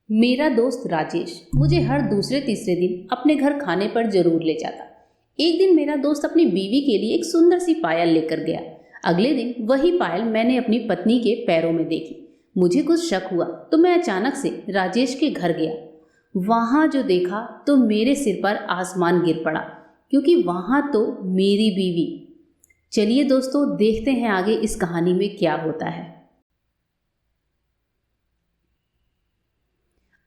मेरा दोस्त राजेश मुझे हर दूसरे तीसरे दिन अपने घर खाने पर जरूर ले जाता। एक दिन मेरा दोस्त अपनी बीवी के लिए एक सुंदर सी पायल लेकर गया। अगले दिन वही पायल मैंने अपनी पत्नी के पैरों में देखी। मुझे कुछ शक हुआ तो मैं अचानक से राजेश के घर गया। वहां जो देखा तो मेरे सिर पर आसमान गिर पड़ा, क्योंकि वहां तो मेरी बीवी। चलिए दोस्तों, देखते हैं आगे इस कहानी में क्या होता है।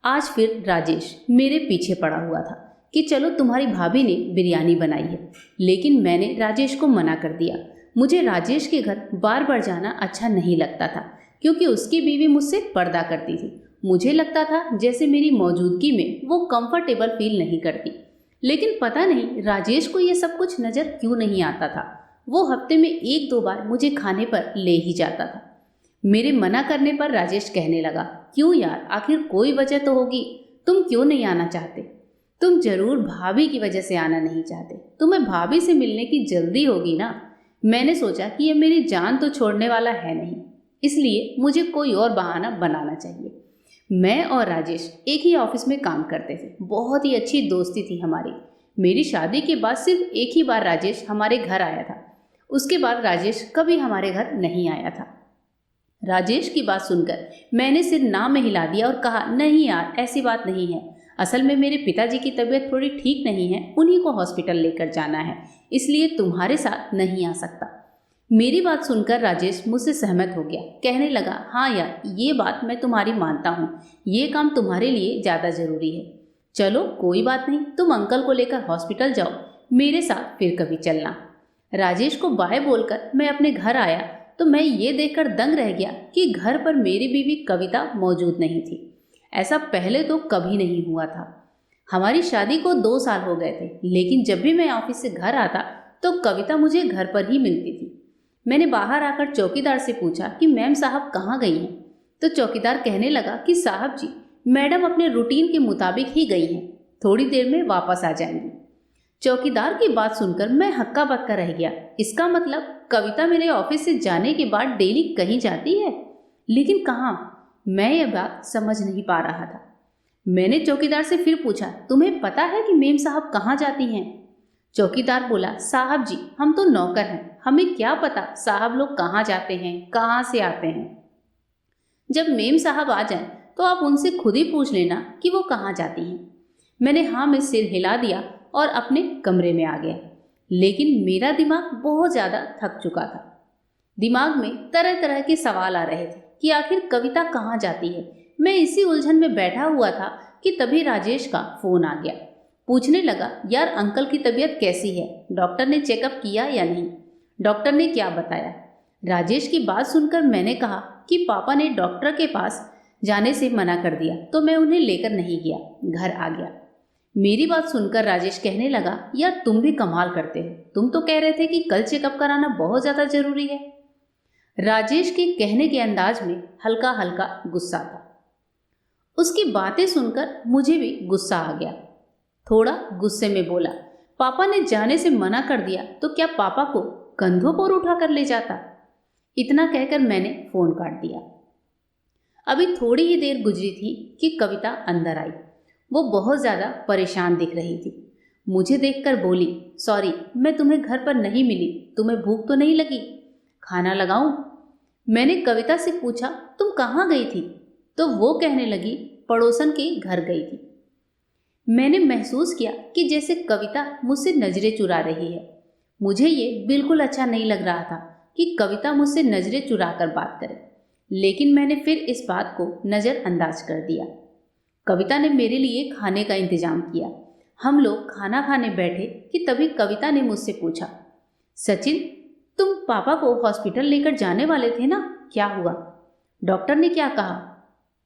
आज फिर राजेश मेरे पीछे पड़ा हुआ था कि चलो तुम्हारी भाभी ने बिरयानी बनाई है, लेकिन मैंने राजेश को मना कर दिया। मुझे राजेश के घर बार बार जाना अच्छा नहीं लगता था, क्योंकि उसकी बीवी मुझसे पर्दा करती थी। मुझे लगता था जैसे मेरी मौजूदगी में वो कंफर्टेबल फील नहीं करती। लेकिन पता नहीं राजेश को ये सब कुछ नज़र क्यों नहीं आता था। वो हफ्ते में एक दो बार मुझे खाने पर ले ही जाता था। मेरे मना करने पर राजेश कहने लगा, क्यों यार, आखिर कोई वजह तो होगी। तुम क्यों नहीं आना चाहते? तुम जरूर भाभी की वजह से आना नहीं चाहते। तुम्हें भाभी से मिलने की जल्दी होगी ना। मैंने सोचा कि ये मेरी जान तो छोड़ने वाला है नहीं, इसलिए मुझे कोई और बहाना बनाना चाहिए। मैं और राजेश एक ही ऑफिस में काम करते थे। बहुत ही अच्छी दोस्ती थी हमारी। मेरी शादी के बाद सिर्फ एक ही बार राजेश हमारे घर आया था। उसके बाद राजेश कभी हमारे घर नहीं आया था। राजेश की बात सुनकर मैंने सिर ना में हिला दिया और कहा, नहीं यार, ऐसी बात नहीं है। असल में मेरे पिताजी की तबीयत थोड़ी ठीक नहीं है, उन्हीं को हॉस्पिटल लेकर जाना है, इसलिए तुम्हारे साथ नहीं आ सकता। मेरी बात सुनकर राजेश मुझसे सहमत हो गया। कहने लगा, हाँ यार, ये बात मैं तुम्हारी मानता हूँ। ये काम तुम्हारे लिए ज़्यादा ज़रूरी है। चलो कोई बात नहीं, तुम अंकल को लेकर हॉस्पिटल जाओ, मेरे साथ फिर कभी चलना। राजेश को बाय बोलकर मैं अपने घर आया तो मैं ये देखकर दंग रह गया कि घर पर मेरी बीवी कविता मौजूद नहीं थी। ऐसा पहले तो कभी नहीं हुआ था। हमारी शादी को 2 साल हो गए थे, लेकिन जब भी मैं ऑफिस से घर आता तो कविता मुझे घर पर ही मिलती थी। मैंने बाहर आकर चौकीदार से पूछा कि मैम साहब कहाँ गई हैं। तो चौकीदार कहने लगा कि साहब जी, मैडम अपने रूटीन के मुताबिक ही गई हैं, थोड़ी देर में वापस आ जाएंगी। चौकीदार की बात सुनकर मैं हक्का बक्का रह गया। इसका मतलब कविता मेरे ऑफिस से जाने के बाद डेली कहीं जाती है, लेकिन कहाँ? मैं ये बात समझ नहीं पा रहा था। मैंने चौकीदार से फिर पूछा, तुम्हें पता है कि मेम साहब कहाँ जाती हैं? चौकीदार बोला, साहब जी, हम तो नौकर हैं, हमें क्या पता साहब लोग कहाँ जाते हैं, कहाँ से आते हैं। जब मेम साहब आ जाएं तो आप उनसे खुद ही पूछ लेना कि वो कहाँ जाती हैं। मैंने हाँ में सिर हिला दिया और अपने कमरे में आ गया। लेकिन मेरा दिमाग बहुत ज़्यादा थक चुका था। दिमाग में तरह तरह के सवाल आ रहे थे कि आखिर कविता कहाँ जाती है। मैं इसी उलझन में बैठा हुआ था कि तभी राजेश का फ़ोन आ गया। पूछने लगा, यार अंकल की तबीयत कैसी है? डॉक्टर ने चेकअप किया या नहीं? डॉक्टर ने क्या बताया? राजेश की बात सुनकर मैंने कहा कि पापा ने डॉक्टर के पास जाने से मना कर दिया, तो मैं उन्हें लेकर नहीं गया, घर आ गया। मेरी बात सुनकर राजेश कहने लगा, यार तुम भी कमाल करते हो, तुम तो कह रहे थे कि कल चेकअप कराना बहुत ज़्यादा ज़रूरी है। राजेश के कहने के अंदाज में हल्का हल्का गुस्सा था। उसकी बातें सुनकर मुझे भी गुस्सा आ गया। थोड़ा गुस्से में बोला, पापा ने जाने से मना कर दिया तो क्या पापा को कंधों पर उठा कर ले जाता? इतना कहकर मैंने फ़ोन काट दिया। अभी थोड़ी ही देर गुजरी थी कि कविता अंदर आई। वो बहुत ज़्यादा परेशान दिख रही थी। मुझे देखकर बोली, सॉरी, मैं तुम्हें घर पर नहीं मिली, तुम्हें भूख तो नहीं लगी? खाना लगाऊं? मैंने कविता से पूछा, तुम कहाँ गई थी? तो वो कहने लगी, पड़ोसन के घर गई थी। मैंने महसूस किया कि जैसे कविता मुझसे नज़रें चुरा रही है। मुझे ये बिल्कुल अच्छा नहीं लग रहा था कि कविता मुझसे नज़रें चुरा कर बात करे, लेकिन मैंने फिर इस बात को नज़रअंदाज कर दिया। कविता ने मेरे लिए खाने का इंतजाम किया। हम लोग खाना खाने बैठे कि तभी कविता ने मुझसे पूछा, सचिन, तुम पापा को हॉस्पिटल लेकर जाने वाले थे ना, क्या हुआ? डॉक्टर ने क्या कहा?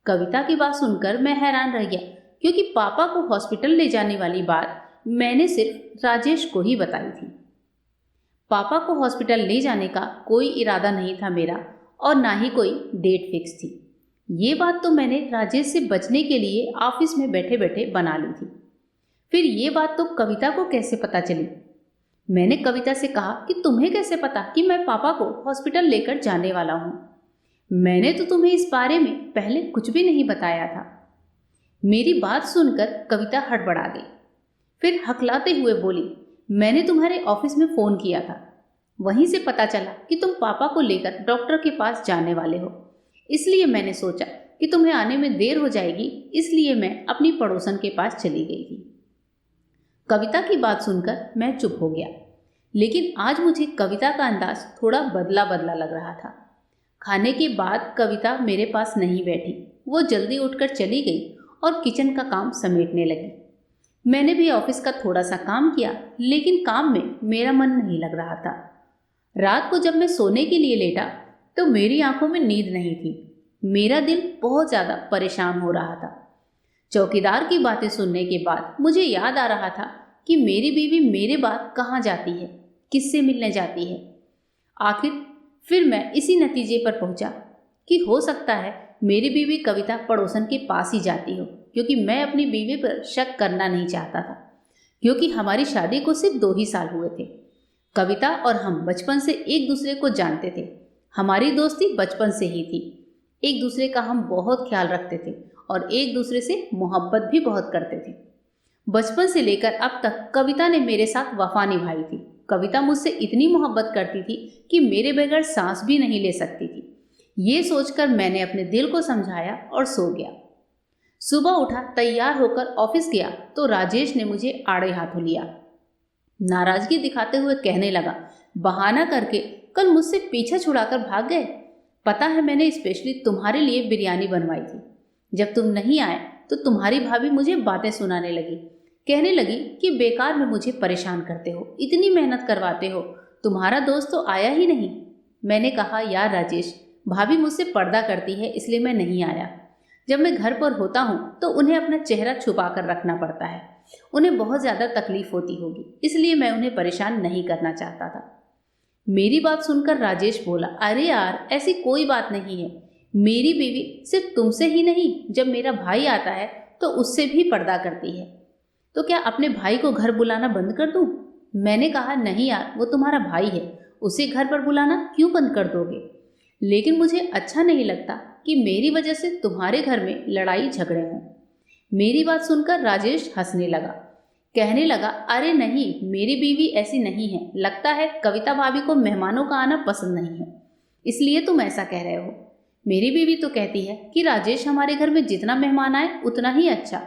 कविता की बात सुनकर मैं हैरान रह गया, क्योंकि पापा को हॉस्पिटल ले जाने वाली बात मैंने सिर्फ राजेश को ही बताई थी। पापा को हॉस्पिटल ले जाने का कोई इरादा नहीं था मेरा, और ना ही कोई डेट फिक्स थी। ये बात तो मैंने राजेश से बचने के लिए ऑफिस में बैठे बैठे बना ली थी। फिर ये बात तो कविता को कैसे पता चली? मैंने कविता से कहा कि तुम्हें कैसे पता कि मैं पापा को हॉस्पिटल लेकर जाने वाला हूँ? मैंने तो तुम्हें इस बारे में पहले कुछ भी नहीं बताया था। मेरी बात सुनकर कविता हड़बड़ा गई। फिर हकलाते हुए बोली, मैंने तुम्हारे ऑफिस में फ़ोन किया था। वहीं से पता चला कि तुम पापा को लेकर डॉक्टर के पास जाने वाले हो। इसलिए मैंने सोचा कि तुम्हें आने में देर हो जाएगी, इसलिए मैं अपनी पड़ोसन के पास चली गई थी। कविता की बात सुनकर मैं चुप हो गया, लेकिन आज मुझे कविता का अंदाज थोड़ा बदला बदला लग रहा था। खाने के बाद कविता मेरे पास नहीं बैठी, वो जल्दी उठकर चली गई और किचन का काम समेटने लगी। मैंने भी ऑफिस का थोड़ा सा काम किया, लेकिन काम में मेरा मन नहीं लग रहा था। रात को जब मैं सोने के लिए लेटा तो मेरी आंखों में नींद नहीं थी। मेरा दिल बहुत ज़्यादा परेशान हो रहा था। चौकीदार की बातें सुनने के बाद मुझे याद आ रहा था कि मेरी बीवी मेरे बाद कहाँ जाती है, किससे मिलने जाती है। आखिर फिर मैं इसी नतीजे पर पहुंचा कि हो सकता है मेरी बीवी कविता पड़ोसन के पास ही जाती हो, क्योंकि मैं अपनी बीवी पर शक करना नहीं चाहता था, क्योंकि हमारी शादी को सिर्फ 2 ही साल हुए थे। कविता और हम बचपन से एक दूसरे को जानते थे। हमारी दोस्ती बचपन से ही थी। एक दूसरे का हम बहुत ख्याल रखते थे और एक दूसरे से मोहब्बत भी बहुत करते थे। बचपन से लेकर अब तक कविता ने मेरे साथ वफा निभाई थी। कविता मुझसे इतनी मोहब्बत करती थी कि मेरे बगैर सांस भी नहीं ले सकती थी। ये सोचकर मैंने अपने दिल को समझाया और सो गया। सुबह उठा, तैयार होकर ऑफिस गया तो राजेश ने मुझे आड़े हाथों लिया। नाराजगी दिखाते हुए कहने लगा, बहाना करके कल मुझसे पीछा छुड़ाकर भाग गए। पता है, मैंने स्पेशली तुम्हारे लिए बिरयानी बनवाई थी। जब तुम नहीं आए तो तुम्हारी भाभी मुझे बातें सुनाने लगी। कहने लगी कि बेकार में मुझे परेशान करते हो, इतनी मेहनत करवाते हो, तुम्हारा दोस्त तो आया ही नहीं। मैंने कहा, यार राजेश, भाभी मुझसे पर्दा करती है, इसलिए मैं नहीं आया। जब मैं घर पर होता हूँ तो उन्हें अपना चेहरा छुपा कर रखना पड़ता है। उन्हें बहुत ज़्यादा तकलीफ होती होगी, इसलिए मैं उन्हें परेशान नहीं करना चाहता था। मेरी बात सुनकर राजेश बोला, अरे यार, ऐसी कोई बात नहीं है। मेरी बीवी सिर्फ तुमसे ही नहीं, जब मेरा भाई आता है तो उससे भी पर्दा करती है। तो क्या अपने भाई को घर बुलाना बंद कर दूं? मैंने कहा, नहीं यार, वो तुम्हारा भाई है, उसे घर पर बुलाना क्यों बंद कर दोगे? लेकिन मुझे अच्छा नहीं लगता कि मेरी वजह से तुम्हारे घर में लड़ाई झगड़े हों। मेरी बात सुनकर राजेश हंसने लगा। कहने लगा, अरे नहीं, मेरी बीवी ऐसी नहीं है। लगता है कविता भाभी को मेहमानों का आना पसंद नहीं है, इसलिए तुम ऐसा कह रहे हो। मेरी बीवी तो कहती है कि राजेश हमारे घर में जितना मेहमान आए उतना ही अच्छा,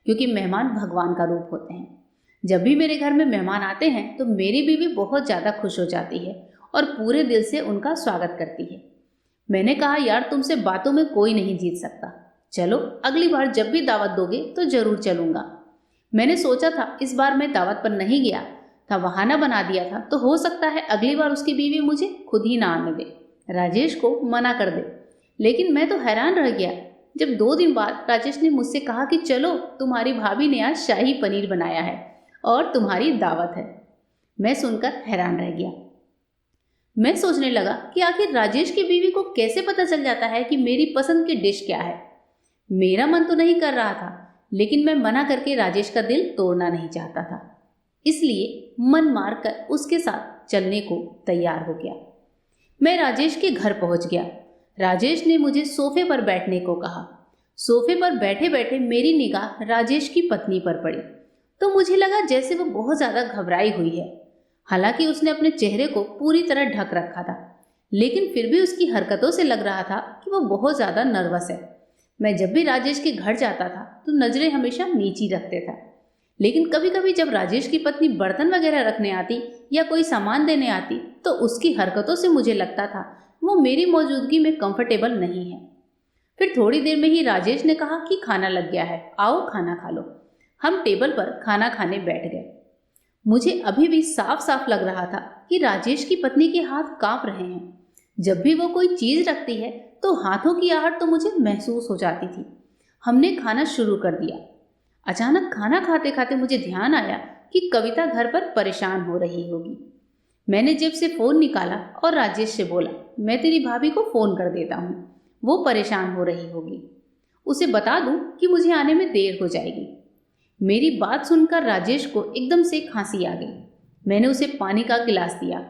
क्योंकि मेहमान भगवान का रूप होते हैं। जब भी मेरे घर में मेहमान आते हैं तो मेरी बीवी बहुत ज़्यादा खुश हो जाती है और पूरे दिल से उनका स्वागत करती है। मैंने कहा, यार, तुमसे बातों में कोई नहीं जीत सकता। चलो, अगली बार जब भी दावत दोगे तो जरूर चलूंगा। मैंने सोचा था इस बार मैं दावत पर नहीं गया था, बहाना बना दिया था, तो हो सकता है अगली बार उसकी बीवी मुझे खुद ही ना आने दे, राजेश को मना कर दे। लेकिन मैं तो हैरान रह गया जब 2 दिन बाद राजेश ने मुझसे कहा कि चलो, तुम्हारी भाभी ने आज शाही पनीर बनाया है और तुम्हारी दावत है। मैं सुनकर हैरान रह गया। मैं सोचने लगा कि आखिर राजेश की बीवी को कैसे पता चल जाता है कि मेरी पसंद की डिश क्या है। मेरा मन तो नहीं कर रहा था, लेकिन मैं मना करके राजेश का दिल तोड़ना नहीं चाहता था, इसलिए मन मार कर उसके साथ चलने को तैयार हो गया। मैं राजेश के घर पहुंच गया। राजेश ने मुझे सोफे पर बैठने को कहा। सोफे पर बैठे बैठे मेरी निगाह राजेश की पत्नी पर पड़ी तो मुझे लगा जैसे वो बहुत ज़्यादा घबराई हुई है। हालांकि उसने अपने चेहरे को पूरी तरह ढक रखा था, लेकिन फिर भी उसकी हरकतों से लग रहा था कि वो बहुत ज़्यादा नर्वस है। मैं जब भी राजेश के घर जाता था तो नज़रें हमेशा नीची रखते था, लेकिन कभी कभी जब राजेश की पत्नी बर्तन वगैरह रखने आती या कोई सामान देने आती तो उसकी हरकतों से मुझे लगता था वो मेरी मौजूदगी में कंफर्टेबल नहीं है। फिर थोड़ी देर में ही राजेश ने कहा कि खाना लग गया है, आओ खाना खा लो। हम टेबल पर खाना खाने बैठ गए। मुझे अभी भी साफ साफ लग रहा था कि राजेश की पत्नी के हाथ कांप रहे हैं। जब भी वो कोई चीज़ रखती है तो हाथों की आहट तो मुझे महसूस हो जाती थी। हमने खाना शुरू कर दिया। अचानक खाना खाते खाते मुझे ध्यान आया कि कविता घर पर परेशान हो रही होगी। मैंने जेब से फ़ोन निकाला और राजेश से बोला, मैं तेरी भाभी को फ़ोन कर देता हूँ, वो परेशान हो रही होगी, उसे बता दूँ कि मुझे आने में देर हो जाएगी। मेरी बात सुनकर राजेश को एकदम से खांसी आ गई। मैंने उसे पानी का गिलास दिया,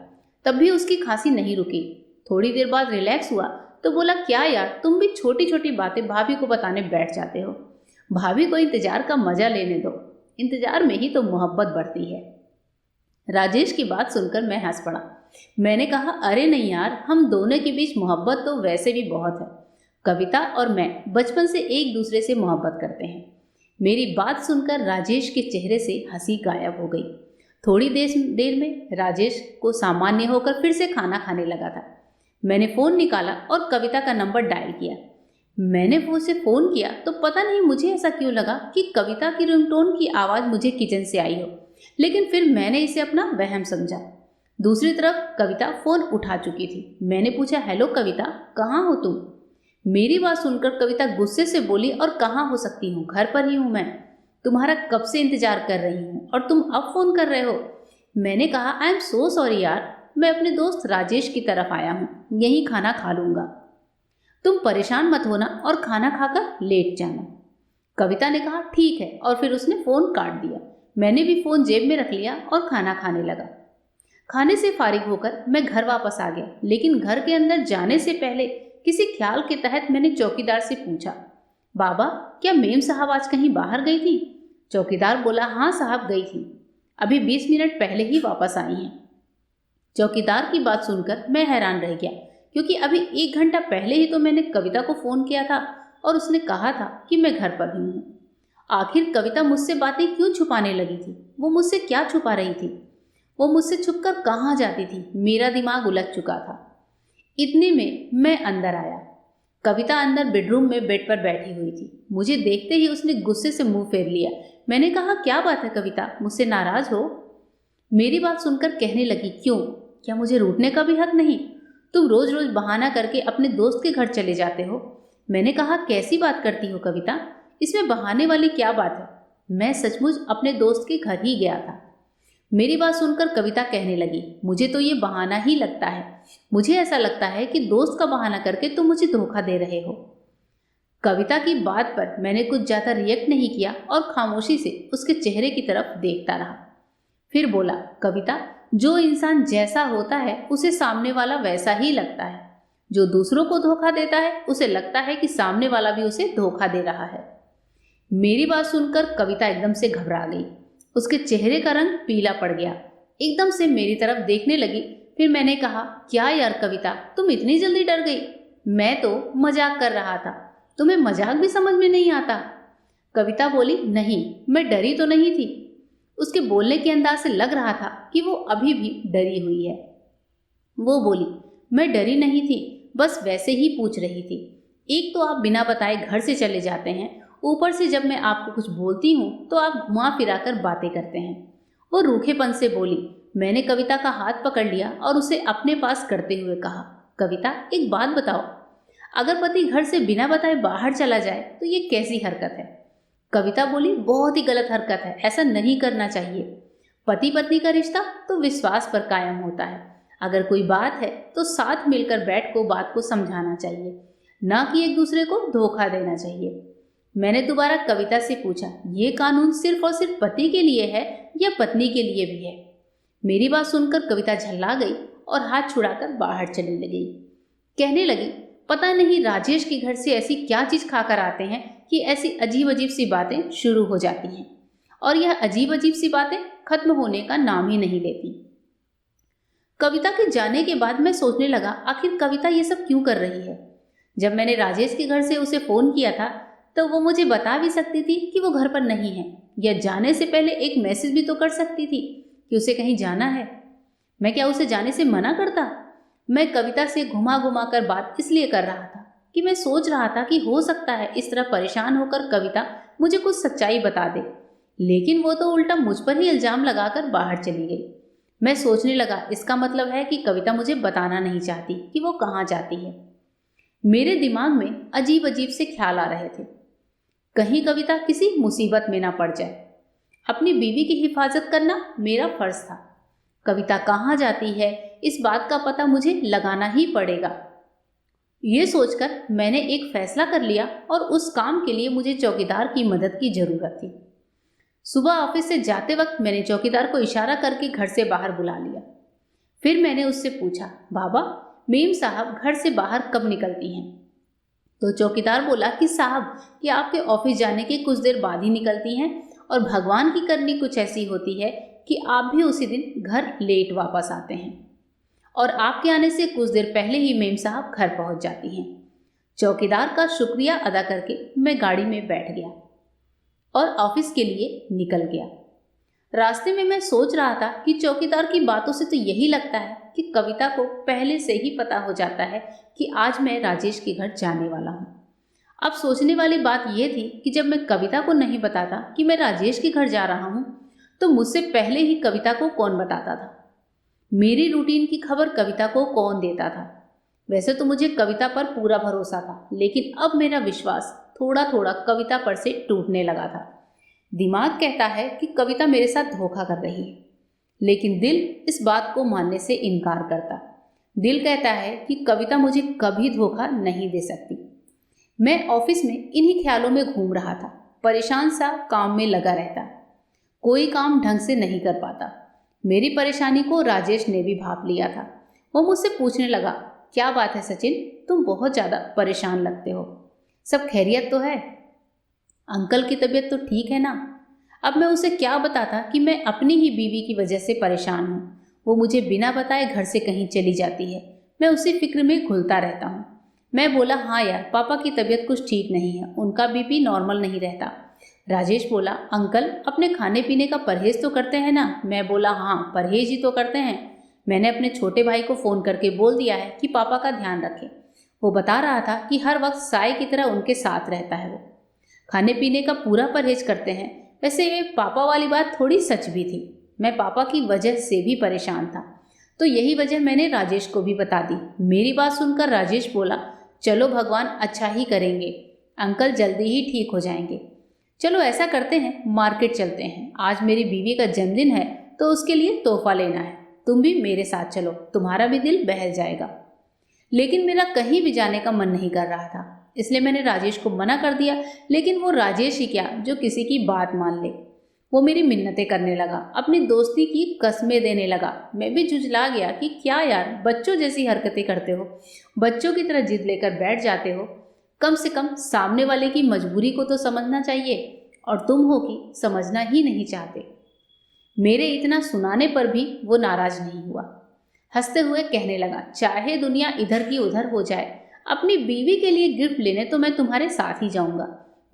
तब भी उसकी खांसी नहीं रुकी। थोड़ी देर बाद रिलैक्स हुआ तो बोला, क्या यार, तुम भी छोटी छोटी बातें भाभी को बताने बैठ जाते हो। भाभी को इंतजार का मजा लेने दो, इंतजार में ही तो मोहब्बत बढ़ती है। राजेश की बात सुनकर मैं हंस पड़ा। मैंने कहा, अरे नहीं यार, हम दोनों के बीच मोहब्बत तो वैसे भी बहुत है। कविता और मैं बचपन से एक दूसरे से मोहब्बत करते हैं। मेरी बात सुनकर राजेश के चेहरे से हंसी गायब हो गई। थोड़ी देर में राजेश को सामान्य होकर फिर से खाना खाने लगा था। मैंने फ़ोन निकाला और कविता का नंबर डायल किया। मैंने वो उसे फ़ोन किया तो पता नहीं मुझे ऐसा क्यों लगा कि कविता की रिंगटोन की आवाज़ मुझे किचन से आई हो, लेकिन फिर मैंने इसे अपना वहम समझा। दूसरी तरफ कविता फ़ोन उठा चुकी थी। मैंने पूछा, हेलो कविता, कहाँ हो तुम? मेरी बात सुनकर कविता गुस्से से बोली, और कहाँ हो सकती हूँ, घर पर ही हूँ मैं। तुम्हारा कब से इंतजार कर रही हूँ और तुम अब फ़ोन कर रहे हो। मैंने कहा, आई एम सो सॉरी यार, मैं अपने दोस्त राजेश की तरफ आया हूँ, यहीं खाना खा लूँगा। तुम परेशान मत होना और खाना खाकर लेट जाना। कविता ने कहा, ठीक है, और फिर उसने फ़ोन काट दिया। मैंने भी फ़ोन जेब में रख लिया और खाना खाने लगा। खाने से फारिग होकर मैं घर वापस आ गया, लेकिन घर के अंदर जाने से पहले किसी ख्याल के तहत मैंने चौकीदार से पूछा, बाबा, क्या मेम साहब आज कहीं बाहर गई थी? चौकीदार बोला, हाँ साहब, गई थी, अभी 20 मिनट पहले ही वापस आई हैं। चौकीदार की बात सुनकर मैं हैरान रह गया, क्योंकि अभी 1 घंटा पहले ही तो मैंने कविता को फ़ोन किया था और उसने कहा था कि मैं घर पर ही हूँ। आखिर कविता मुझसे बातें क्यों छुपाने लगी थी? वो मुझसे क्या छुपा रही थी? वो मुझसे छुपकर कहाँ जाती थी? मेरा दिमाग उलझ चुका था। इतने में मैं अंदर आया। कविता अंदर बेडरूम में बेड पर बैठी हुई थी। मुझे देखते ही उसने गुस्से से मुंह फेर लिया। मैंने कहा, क्या बात है कविता, मुझसे नाराज हो? मेरी बात सुनकर कहने लगी, क्यों, क्या मुझे रूठने का भी हक नहीं? तुम रोज रोज बहाना करके अपने दोस्त के घर चले जाते हो। मैंने कहा, कैसी बात करती हो कविता, इसमें बहाने वाली क्या बात है? मैं सचमुच अपने दोस्त के घर ही गया था। मेरी बात सुनकर कविता कहने लगी, मुझे तो ये बहाना ही लगता है। मुझे ऐसा लगता है कि दोस्त का बहाना करके तुम मुझे धोखा दे रहे हो। कविता की बात पर मैंने कुछ ज़्यादा रिएक्ट नहीं किया और खामोशी से उसके चेहरे की तरफ देखता रहा। फिर बोला, कविता, जो इंसान जैसा होता है उसे सामने वाला वैसा ही लगता है। जो दूसरों को धोखा देता है उसे लगता है कि सामने वाला भी उसे धोखा दे रहा है। मेरी बात सुनकर कविता एकदम से घबरा गई। उसके चेहरे का रंग पीला पड़ गया। एकदम से मेरी तरफ देखने लगी। फिर मैंने कहा, क्या यार कविता, तुम इतनी जल्दी डर गई? मैं तो मजाक कर रहा था, तुम्हें मजाक भी समझ में नहीं आता? कविता बोली, नहीं, मैं डरी तो नहीं थी। उसके बोलने के अंदाज से लग रहा था कि वो अभी भी डरी हुई है। वो बोली, मैं डरी नहीं थी, बस वैसे ही पूछ रही थी। एक तो आप बिना बताए घर से चले जाते हैं, ऊपर से जब मैं आपको कुछ बोलती हूँ तो आप घुमा फिरा कर बातें करते हैं। वो रूखेपन से बोली। मैंने कविता का हाथ पकड़ लिया और उसे अपने पास करते हुए कहा, कविता, एक बात बताओ, अगर पति घर से बिना बताए बाहर चला जाए तो ये कैसी हरकत है? कविता बोली, बहुत ही गलत हरकत है, ऐसा नहीं करना चाहिए। पति पत्नी का रिश्ता तो विश्वास पर कायम होता है। अगर कोई बात है तो साथ मिलकर बैठ को बात को समझाना चाहिए, ना कि एक दूसरे को धोखा देना चाहिए। मैंने दोबारा कविता से पूछा, ये कानून सिर्फ और सिर्फ पति के लिए है या पत्नी के लिए भी है? मेरी बात सुनकर कविता झल्ला गई और हाथ छुड़ाकर बाहर चलने लगी। कहने लगी, पता नहीं राजेश के घर से ऐसी क्या चीज़ खाकर आते हैं कि ऐसी अजीब अजीब सी बातें शुरू हो जाती हैं, और यह अजीब अजीब सी बातें खत्म होने का नाम ही नहीं लेती। कविता के जाने के बाद मैं सोचने लगा, आखिर कविता ये सब क्यों कर रही है? जब मैंने राजेश के घर से उसे फ़ोन किया था तो वो मुझे बता भी सकती थी कि वो घर पर नहीं है, या जाने से पहले एक मैसेज भी तो कर सकती थी कि उसे कहीं जाना है। मैं क्या उसे जाने से मना करता? मैं कविता से घुमा घुमा कर बात इसलिए कर रहा था कि मैं सोच रहा था कि हो सकता है इस तरह परेशान होकर कविता मुझे कुछ सच्चाई बता दे, लेकिन वो तो उल्टा मुझ पर ही इल्ज़ाम लगाकर बाहर चली गई। मैं सोचने लगा, इसका मतलब है कि कविता मुझे बताना नहीं चाहती कि वो कहाँ जाती है। मेरे दिमाग में अजीब अजीब से ख्याल आ रहे थे। कहीं कविता किसी मुसीबत में ना पड़ जाए। अपनी बीवी की हिफाजत करना मेरा फर्ज था। कविता कहाँ जाती है इस बात का पता मुझे लगाना ही पड़ेगा। ये सोचकर मैंने एक फैसला कर लिया और उस काम के लिए मुझे चौकीदार की मदद की जरूरत थी। सुबह ऑफिस से जाते वक्त मैंने चौकीदार को इशारा करके घर से बाहर बुला लिया। फिर मैंने उससे पूछा, बाबा, मेम साहब घर से बाहर कब निकलती हैं? तो चौकीदार बोला कि साहब, कि आपके ऑफिस जाने के कुछ देर बाद ही निकलती हैं और भगवान की करनी कुछ ऐसी होती है कि आप भी उसी दिन घर लेट वापस आते हैं और आपके आने से कुछ देर पहले ही मेम साहब घर पहुंच जाती हैं। चौकीदार का शुक्रिया अदा करके मैं गाड़ी में बैठ गया और ऑफिस के लिए निकल गया। रास्ते में मैं सोच रहा था कि चौकीदार की बातों से तो यही लगता है कि कविता को पहले से ही पता हो जाता है कि आज मैं राजेश के घर जाने वाला हूँ। अब सोचने वाली बात यह थी कि जब मैं कविता को नहीं बताता कि मैं राजेश के घर जा रहा हूँ तो मुझसे पहले ही कविता को कौन बताता था? मेरी रूटीन की खबर कविता को कौन देता था? वैसे तो मुझे कविता पर पूरा भरोसा था, लेकिन अब मेरा विश्वास थोड़ा थोड़ा कविता पर से टूटने लगा था। दिमाग कहता है कि कविता मेरे साथ धोखा कर रही है, लेकिन दिल इस बात को मानने से इनकार करता। दिल कहता है कि कविता मुझे कभी धोखा नहीं दे सकती। मैं ऑफिस में इन्हीं ख्यालों में घूम रहा था, परेशान सा काम में लगा रहता। कोई काम ढंग से नहीं कर पाता। मेरी परेशानी को राजेश ने भी भांप लिया था। वो मुझसे पूछने लगा, क्या बात है सचिन, तुम बहुत ज़्यादा परेशान लगते हो, सब खैरियत तो है? अंकल की तबीयत तो ठीक है ना? अब मैं उसे क्या बताता कि मैं अपनी ही बीवी की वजह से परेशान हूँ। वो मुझे बिना बताए घर से कहीं चली जाती है। मैं उसी फिक्र में घुलता रहता हूँ। मैं बोला, हाँ यार, पापा की तबीयत कुछ ठीक नहीं है, उनका बीपी नॉर्मल नहीं रहता। राजेश बोला, अंकल अपने खाने पीने का परहेज तो करते हैं ना? मैं बोला, हाँ परहेज ही तो करते हैं। मैंने अपने छोटे भाई को फ़ोन करके बोल दिया है कि पापा का ध्यान रखें। वो बता रहा था कि हर वक्त साय की तरह उनके साथ रहता है। वो खाने पीने का पूरा परहेज करते हैं। वैसे ये पापा वाली बात थोड़ी सच भी थी। मैं पापा की वजह से भी परेशान था, तो यही वजह मैंने राजेश को भी बता दी। मेरी बात सुनकर राजेश बोला, चलो भगवान अच्छा ही करेंगे, अंकल जल्दी ही ठीक हो जाएंगे। चलो ऐसा करते हैं, मार्केट चलते हैं। आज मेरी बीवी का जन्मदिन है तो उसके लिए तोहफा लेना है। तुम भी मेरे साथ चलो, तुम्हारा भी दिल बहल जाएगा। लेकिन मेरा कहीं भी जाने का मन नहीं कर रहा था, इसलिए मैंने राजेश को मना कर दिया। लेकिन वो राजेश ही क्या जो किसी की बात मान ले। वो मेरी मिन्नतें करने लगा, अपनी दोस्ती की कस्में देने लगा। मैं भी झुंझला गया कि क्या यार, बच्चों जैसी हरकतें करते हो, बच्चों की तरह जिद लेकर बैठ जाते हो। कम से कम सामने वाले की मजबूरी को तो समझना चाहिए, और तुम हो कि समझना ही नहीं चाहते। मेरे इतना सुनाने पर भी वो नाराज नहीं हुआ। हंसते हुए कहने लगा, चाहे दुनिया इधर की उधर हो जाए, अपनी बीवी के लिए गिफ्ट लेने तो मैं तुम्हारे साथ ही जाऊंगा,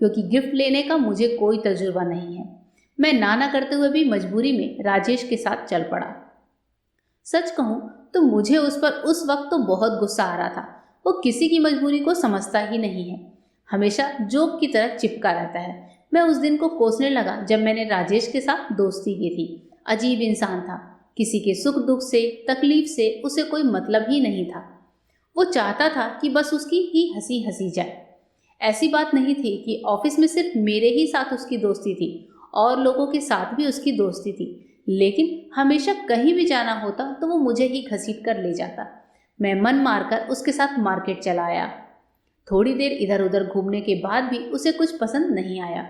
क्योंकि गिफ्ट लेने का मुझे कोई तजुर्बा नहीं है। मैं ना करते हुए भी मजबूरी में राजेश के साथ चल पड़ा। सच कहूं तो मुझे उस पर उस वक्त तो बहुत गुस्सा आ रहा था। वो किसी की मजबूरी को समझता ही नहीं है, हमेशा जोक की तरह चिपका रहता है। मैं उस दिन को कोसने लगा जब मैंने राजेश के साथ दोस्ती की थी। अजीब इंसान था, किसी के सुख दुख से, तकलीफ से उसे कोई मतलब ही नहीं था। वो चाहता था कि बस उसकी ही हंसी हंसी जाए। ऐसी बात नहीं थी कि ऑफिस में सिर्फ मेरे ही साथ उसकी दोस्ती थी, और लोगों के साथ भी उसकी दोस्ती थी। लेकिन हमेशा कहीं भी जाना होता तो वो मुझे ही घसीट कर ले जाता। मैं मन मारकर उसके साथ मार्केट चला आया। थोड़ी देर इधर उधर घूमने के बाद भी उसे कुछ पसंद नहीं आया।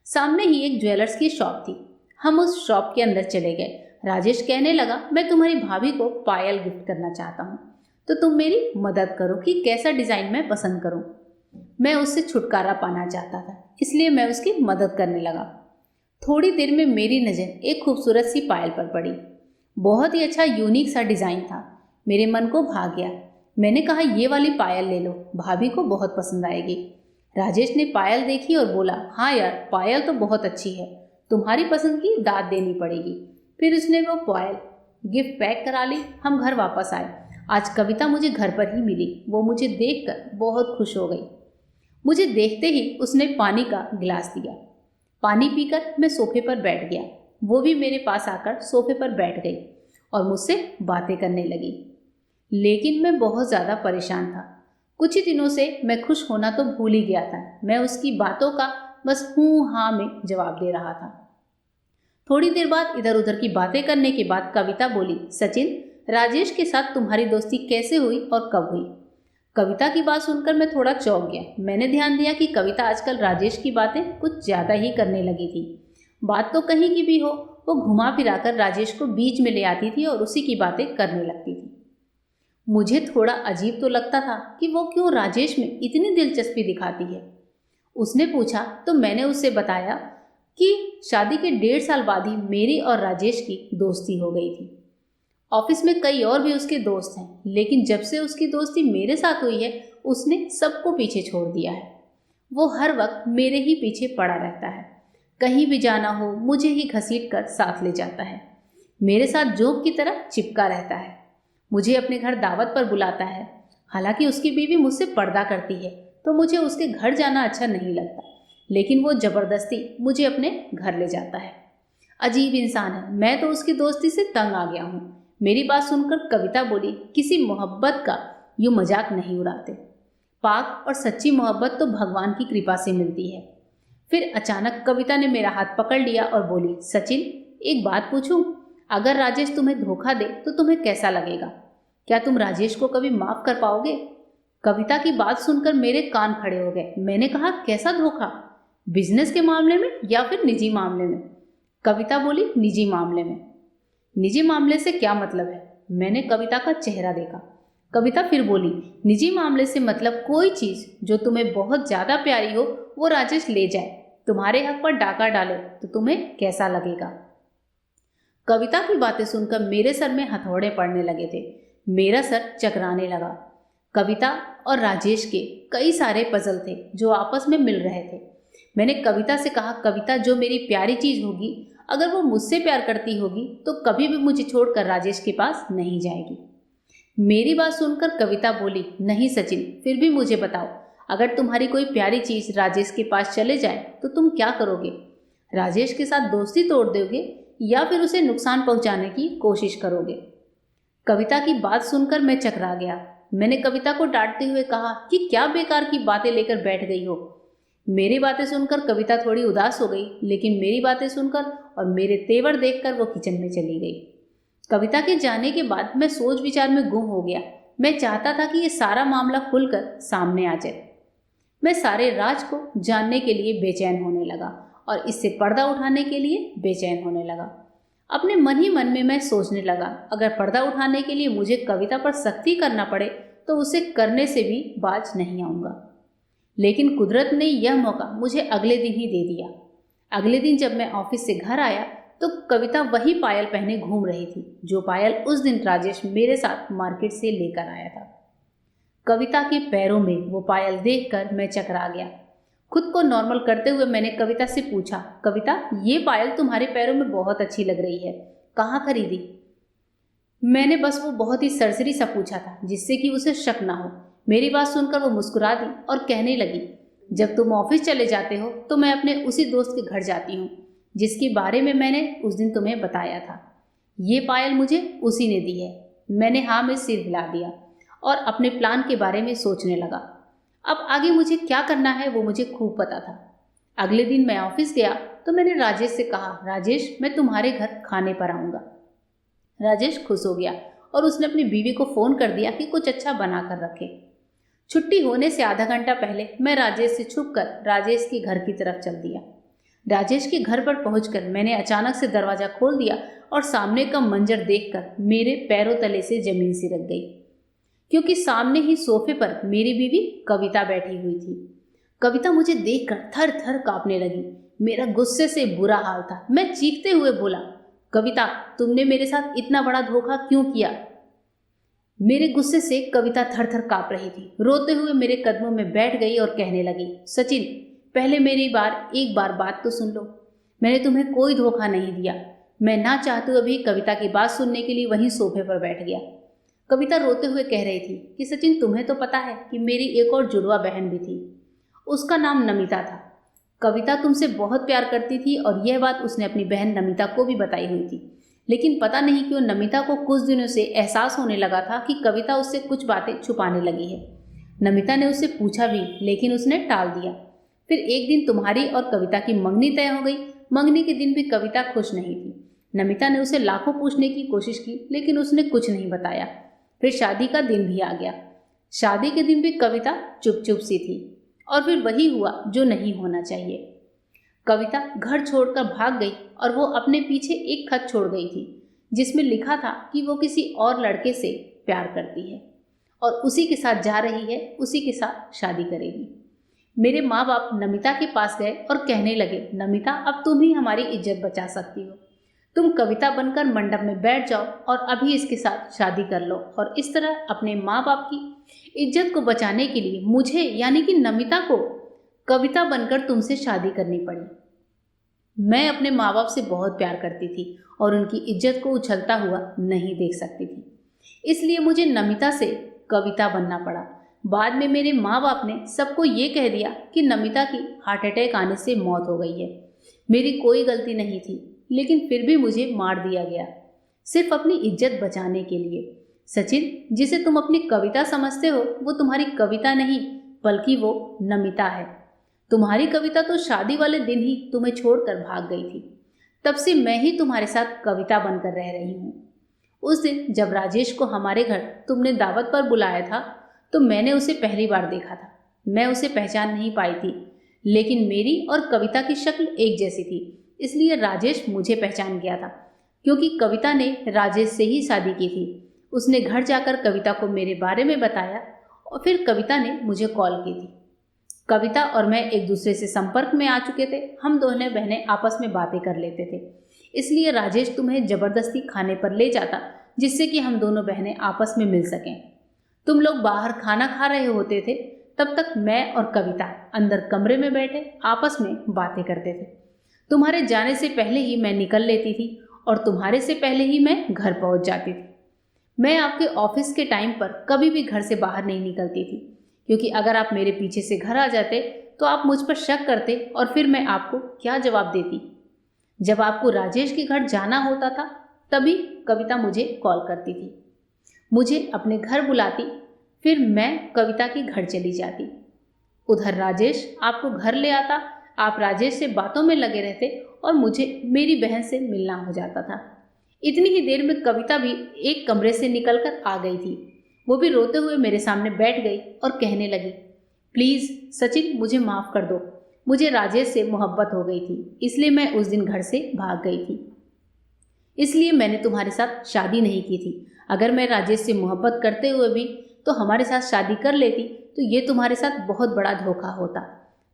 सामने ही एक ज्वेलर्स की शॉप थी। हम उस शॉप के अंदर चले गए। राजेश कहने लगा, मैं तुम्हारी भाभी को पायल गिफ्ट करना चाहता हूँ, तो तुम मेरी मदद करो कि कैसा डिज़ाइन मैं पसंद करूँ। मैं उससे छुटकारा पाना चाहता था, इसलिए मैं उसकी मदद करने लगा। थोड़ी देर में मेरी नज़र एक खूबसूरत सी पायल पर पड़ी। बहुत ही अच्छा यूनिक सा डिज़ाइन था। मेरे मन को भा गया। मैंने कहा, ये वाली पायल ले लो, भाभी को बहुत पसंद आएगी। राजेश ने पायल देखी और बोला, हाँ यार, पायल तो बहुत अच्छी है, तुम्हारी पसंद की दाद देनी पड़ेगी। फिर उसने वो पायल गिफ्ट पैक करा ली। हम घर वापस आए। आज कविता मुझे घर पर ही मिली। वो मुझे देखकर बहुत खुश हो गई। मुझे देखते ही उसने पानी का गिलास दिया। पानी पीकर मैं सोफे पर बैठ गया। वो भी मेरे पास आकर सोफे पर बैठ गई और मुझसे बातें करने लगी। लेकिन मैं बहुत ज़्यादा परेशान था। कुछ ही दिनों से मैं खुश होना तो भूल ही गया था। मैं उसकी बातों का बस हूँ हाँ में जवाब दे रहा था। थोड़ी देर बाद इधर उधर की बातें करने के बाद कविता बोली, सचिन, राजेश के साथ तुम्हारी दोस्ती कैसे हुई और कब हुई? कविता की बात सुनकर मैं थोड़ा चौंक गया। मैंने ध्यान दिया कि कविता आजकल राजेश की बातें कुछ ज़्यादा ही करने लगी थी। बात तो कहीं की भी हो, वो घुमा फिराकर राजेश को बीच में ले आती थी और उसी की बातें करने लगती थी। मुझे थोड़ा अजीब तो लगता था कि वो क्यों राजेश में इतनी दिलचस्पी दिखाती है। उसने पूछा तो मैंने उससे बताया कि शादी के 1.5 साल बाद ही मेरी और राजेश की दोस्ती हो गई थी। ऑफिस में कई और भी उसके दोस्त हैं, लेकिन जब से उसकी दोस्ती मेरे साथ हुई है उसने सबको पीछे छोड़ दिया है। वो हर वक्त मेरे ही पीछे पड़ा रहता है। कहीं भी जाना हो मुझे ही घसीट कर साथ ले जाता है। मेरे साथ जोंक की तरह चिपका रहता है। मुझे अपने घर दावत पर बुलाता है। हालांकि उसकी बीवी मुझसे पर्दा करती है तो मुझे उसके घर जाना अच्छा नहीं लगता, लेकिन वो जबरदस्ती मुझे अपने घर ले जाता है। अजीब इंसान है। मैं तो उसकी दोस्ती से तंग आ गया हूँ। मेरी बात सुनकर कविता बोली, किसी मोहब्बत का यूँ मजाक नहीं उड़ाते। पाक और सच्ची मोहब्बत तो भगवान की कृपा से मिलती है। फिर अचानक कविता ने मेरा हाथ पकड़ लिया और बोली, सचिन एक बात पूछूं? अगर राजेश तुम्हें धोखा दे तो तुम्हें कैसा लगेगा? क्या तुम राजेश को कभी माफ कर पाओगे? कविता की बात सुनकर मेरे कान खड़े हो गए। मैंने कहा, कैसा धोखा? बिजनेस के मामले में या फिर निजी मामले में? कविता बोली, निजी मामले में। निजी मामले से क्या मतलब है? मैंने कविता का चेहरा देखा। कविता फिर बोली, निजी मामले से मतलब कोई चीज जो तुम्हें बहुत ज्यादा प्यारी हो वो राजेश ले जाए, तुम्हारे हक पर डाका डाले तो तुम्हें कैसा लगेगा? कविता की बातें सुनकर मेरे सर में हथौड़े पड़ने लगे थे। मेरा सर चकराने लगा। कविता और राजेश के कई सारे पजल थे जो आपस में मिल रहे थे। मैंने कविता से कहा, कविता जो मेरी प्यारी चीज होगी, अगर वो मुझसे प्यार करती होगी तो कभी भी मुझे छोड़कर राजेश के पास नहीं जाएगी। मेरी बात सुनकर कविता बोली, नहीं सचिन, फिर भी मुझे बताओ, अगर तुम्हारी कोई प्यारी चीज राजेश के पास चले जाए तो तुम क्या करोगे? राजेश के साथ दोस्ती तोड़ दोगे या फिर उसे नुकसान पहुंचाने की कोशिश करोगे? कविता की बात सुनकर मैं चकरा गया। मैंने कविता को डांटते हुए कहा कि क्या बेकार की बातें लेकर बैठ गई हो। मेरी बातें सुनकर कविता थोड़ी उदास हो गई, लेकिन मेरी बातें सुनकर और मेरे तेवर देखकर वो किचन में चली गई। कविता के जाने के बाद मैं सोच विचार में गुम हो गया। मैं चाहता था कि ये सारा मामला खुलकर सामने आ जाए। मैं सारे राज को जानने के लिए बेचैन होने लगा और इससे पर्दा उठाने के लिए बेचैन होने लगा। अपने मन ही मन में मैं सोचने लगा, अगर पर्दा उठाने के लिए मुझे कविता पर सख्ती करना पड़े तो उसे करने से भी बाज नहीं आऊंगा। लेकिन कुदरत ने यह मौका मुझे अगले दिन ही दे दिया। अगले दिन जब मैं ऑफिस से घर आया तो कविता वही पायल पहने घूम रही थी जो पायल उस दिन राजेश मेरे साथ मार्केट से लेकर आया था। कविता के पैरों में वो पायल देखकर मैं चकरा गया। खुद को नॉर्मल करते हुए मैंने कविता से पूछा, कविता ये पायल तुम्हारे पैरों में बहुत अच्छी लग रही है, कहाँ खरीदी? मैंने बस वो बहुत ही सरसरी सा पूछा था जिससे कि उसे शक ना हो। मेरी बात सुनकर वो मुस्कुरा दी और कहने लगी, जब तुम ऑफिस चले जाते हो तो मैं अपने उसी दोस्त के घर जाती हूँ जिसके बारे में मैंने उस दिन तुम्हें बताया था। ये पायल मुझे उसी ने दी है। मैंने हाँ में सिर हिला दिया और अपने प्लान के बारे में सोचने लगा। अब आगे मुझे क्या करना है वो मुझे खूब पता था। अगले दिन मैं ऑफिस गया तो मैंने राजेश से कहा, राजेश मैं तुम्हारे घर खाने पर आऊँगा। राजेश खुश हो गया और उसने अपनी बीवी को फ़ोन कर दिया कि कुछ अच्छा बना कर रखे। छुट्टी होने से आधा घंटा पहले मैं राजेश से छुपकर राजेश के घर की तरफ चल दिया। राजेश के घर पर पहुंचकर मैंने अचानक से दरवाज़ा खोल दिया और सामने का मंजर देखकर मेरे पैरों तले से जमीन सिरक गई, क्योंकि सामने ही सोफे पर मेरी बीवी कविता बैठी हुई थी। कविता मुझे देखकर थर थर कांपने लगी। मेरा गुस्से से बुरा हाल था। मैं चीखते हुए बोला, कविता तुमने मेरे साथ इतना बड़ा धोखा क्यों किया? मेरे गुस्से से कविता थर थर कांप रही थी। रोते हुए मेरे कदमों में बैठ गई और कहने लगी, सचिन पहले मेरी एक बार बात तो सुन लो। मैंने तुम्हें कोई धोखा नहीं दिया। मैं ना चाहते हुए भी कविता की बात सुनने के लिए वहीं सोफे पर बैठ गया। कविता रोते हुए कह रही थी कि सचिन तुम्हें तो पता है कि मेरी एक और जुड़वा बहन भी थी, उसका नाम नमिता था। कविता तुमसे बहुत प्यार करती थी और यह बात उसने अपनी बहन नमिता को भी बताई हुई थी, लेकिन पता नहीं क्यों नमिता को कुछ दिनों से एहसास होने लगा था कि कविता उससे कुछ बातें छुपाने लगी है। नमिता ने उससे पूछा भी, लेकिन उसने टाल दिया। फिर एक दिन तुम्हारी और कविता की मंगनी तय हो गई। मंगनी के दिन भी कविता खुश नहीं थी। नमिता ने उसे लाखों पूछने की कोशिश की, लेकिन उसने कुछ नहीं बताया। फिर शादी का दिन भी आ गया। शादी के दिन भी कविता चुप चुप सी थी और फिर वही हुआ जो नहीं होना चाहिए। कविता घर छोड़कर भाग गई और वो अपने पीछे एक खत छोड़ गई थी जिसमें लिखा था कि वो किसी और लड़के से प्यार करती है। और उसी के साथ जा रही है, उसी के साथ शादी करेगी। मेरे माँ बाप नमिता के पास गए और कहने लगे, नमिता अब तुम ही हमारी इज्जत बचा सकती हो। तुम कविता बनकर मंडप में बैठ जाओ और अभी इसके साथ शादी कर लो। और इस तरह अपने माँ बाप की इज्जत को बचाने के लिए मुझे यानी कि नमिता को कविता बनकर तुमसे शादी करनी पड़ी। मैं अपने माँ बाप से बहुत प्यार करती थी और उनकी इज्जत को उछलता हुआ नहीं देख सकती थी, इसलिए मुझे नमिता से कविता बनना पड़ा। बाद में मेरे माँ बाप ने सबको ये कह दिया कि नमिता की हार्ट अटैक आने से मौत हो गई है। मेरी कोई गलती नहीं थी, लेकिन फिर भी मुझे मार दिया गया, सिर्फ अपनी इज्जत बचाने के लिए। सचिन, जिसे तुम अपनी कविता समझते हो वो तुम्हारी कविता नहीं बल्कि वो नमिता है। तुम्हारी कविता तो शादी वाले दिन ही तुम्हें छोड़कर भाग गई थी। तब से मैं ही तुम्हारे साथ कविता बनकर रह रही हूँ। उस दिन जब राजेश को हमारे घर तुमने दावत पर बुलाया था तो मैंने उसे पहली बार देखा था। मैं उसे पहचान नहीं पाई थी, लेकिन मेरी और कविता की शक्ल एक जैसी थी, इसलिए राजेश मुझे पहचान गया था। क्योंकि कविता ने राजेश से ही शादी की थी। उसने घर जाकर कविता को मेरे बारे में बताया और फिर कविता ने मुझे कॉल की थी। कविता और मैं एक दूसरे से संपर्क में आ चुके थे। हम दोनों बहनें आपस में बातें कर लेते थे, इसलिए राजेश तुम्हें जबरदस्ती खाने पर ले जाता जिससे कि हम दोनों बहनें आपस में मिल सकें। तुम लोग बाहर खाना खा रहे होते थे, तब तक मैं और कविता अंदर कमरे में बैठे आपस में बातें करते थे। तुम्हारे जाने से पहले ही मैं निकल लेती थी और तुम्हारे से पहले ही मैं घर पहुंच जाती थी। मैं आपके ऑफिस के टाइम पर कभी भी घर से बाहर नहीं निकलती थी, क्योंकि अगर आप मेरे पीछे से घर आ जाते तो आप मुझ पर शक करते और फिर मैं आपको क्या जवाब देती। जब आपको राजेश के घर जाना होता था तभी कविता मुझे कॉल करती थी, मुझे अपने घर बुलाती, फिर मैं कविता के घर चली जाती। उधर राजेश आपको घर ले आता, आप राजेश से बातों में लगे रहते और मुझे मेरी बहन से मिलना हो जाता था। इतनी ही देर में कविता भी एक कमरे से निकलकर आ गई थी। वो भी रोते हुए मेरे सामने बैठ गई और कहने लगी, प्लीज़ सचिन मुझे माफ़ कर दो, मुझे राजेश से मोहब्बत हो गई थी, इसलिए मैं उस दिन घर से भाग गई थी। इसलिए मैंने तुम्हारे साथ शादी नहीं की थी। अगर मैं राजेश से मोहब्बत करते हुए भी तो हमारे साथ शादी कर लेती तो ये तुम्हारे साथ बहुत बड़ा धोखा होता।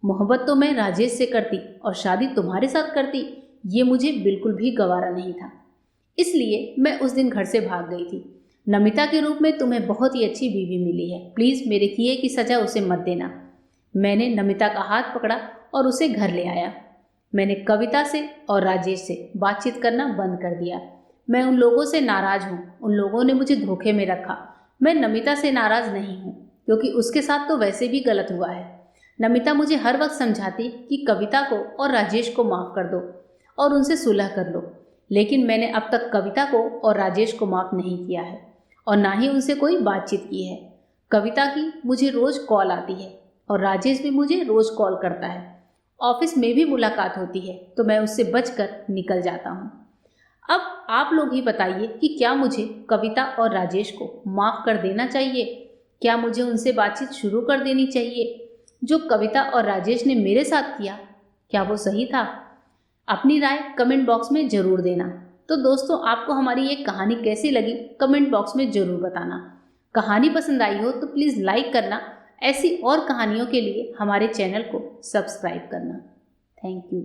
मोहब्बत तो मैं राजेश से करती और शादी तुम्हारे साथ करती, ये मुझे बिल्कुल भी गवारा नहीं था। इसलिए मैं उस दिन घर से भाग गई थी। नमिता के रूप में तुम्हें बहुत ही अच्छी बीवी मिली है, प्लीज़ मेरे किए की सज़ा उसे मत देना। मैंने नमिता का हाथ पकड़ा और उसे घर ले आया। मैंने कविता से और राजेश से बातचीत करना बंद कर दिया। मैं उन लोगों से नाराज़ हूँ, उन लोगों ने मुझे धोखे में रखा। मैं नमिता से नाराज़ नहीं हूँ, क्योंकि उसके साथ तो वैसे भी गलत हुआ है। नमिता मुझे हर वक्त समझाती कि कविता को और राजेश को माफ़ कर दो और उनसे सुलह कर लो, लेकिन मैंने अब तक कविता को और राजेश को माफ़ नहीं किया है और ना ही उनसे कोई बातचीत की है। कविता की मुझे रोज़ कॉल आती है और राजेश भी मुझे रोज़ कॉल करता है। ऑफिस में भी मुलाकात होती है तो मैं उससे बचकर निकल जाता हूँ। अब आप लोग ही बताइए कि क्या मुझे कविता और राजेश को माफ़ कर देना चाहिए? क्या मुझे उनसे बातचीत शुरू कर देनी चाहिए? जो कविता और राजेश ने मेरे साथ किया, क्या वो सही था? अपनी राय कमेंट बॉक्स में ज़रूर देना। तो दोस्तों, आपको हमारी ये कहानी कैसी लगी कमेंट बॉक्स में ज़रूर बताना। कहानी पसंद आई हो तो प्लीज़ लाइक करना। ऐसी और कहानियों के लिए हमारे चैनल को सब्सक्राइब करना। Thank you.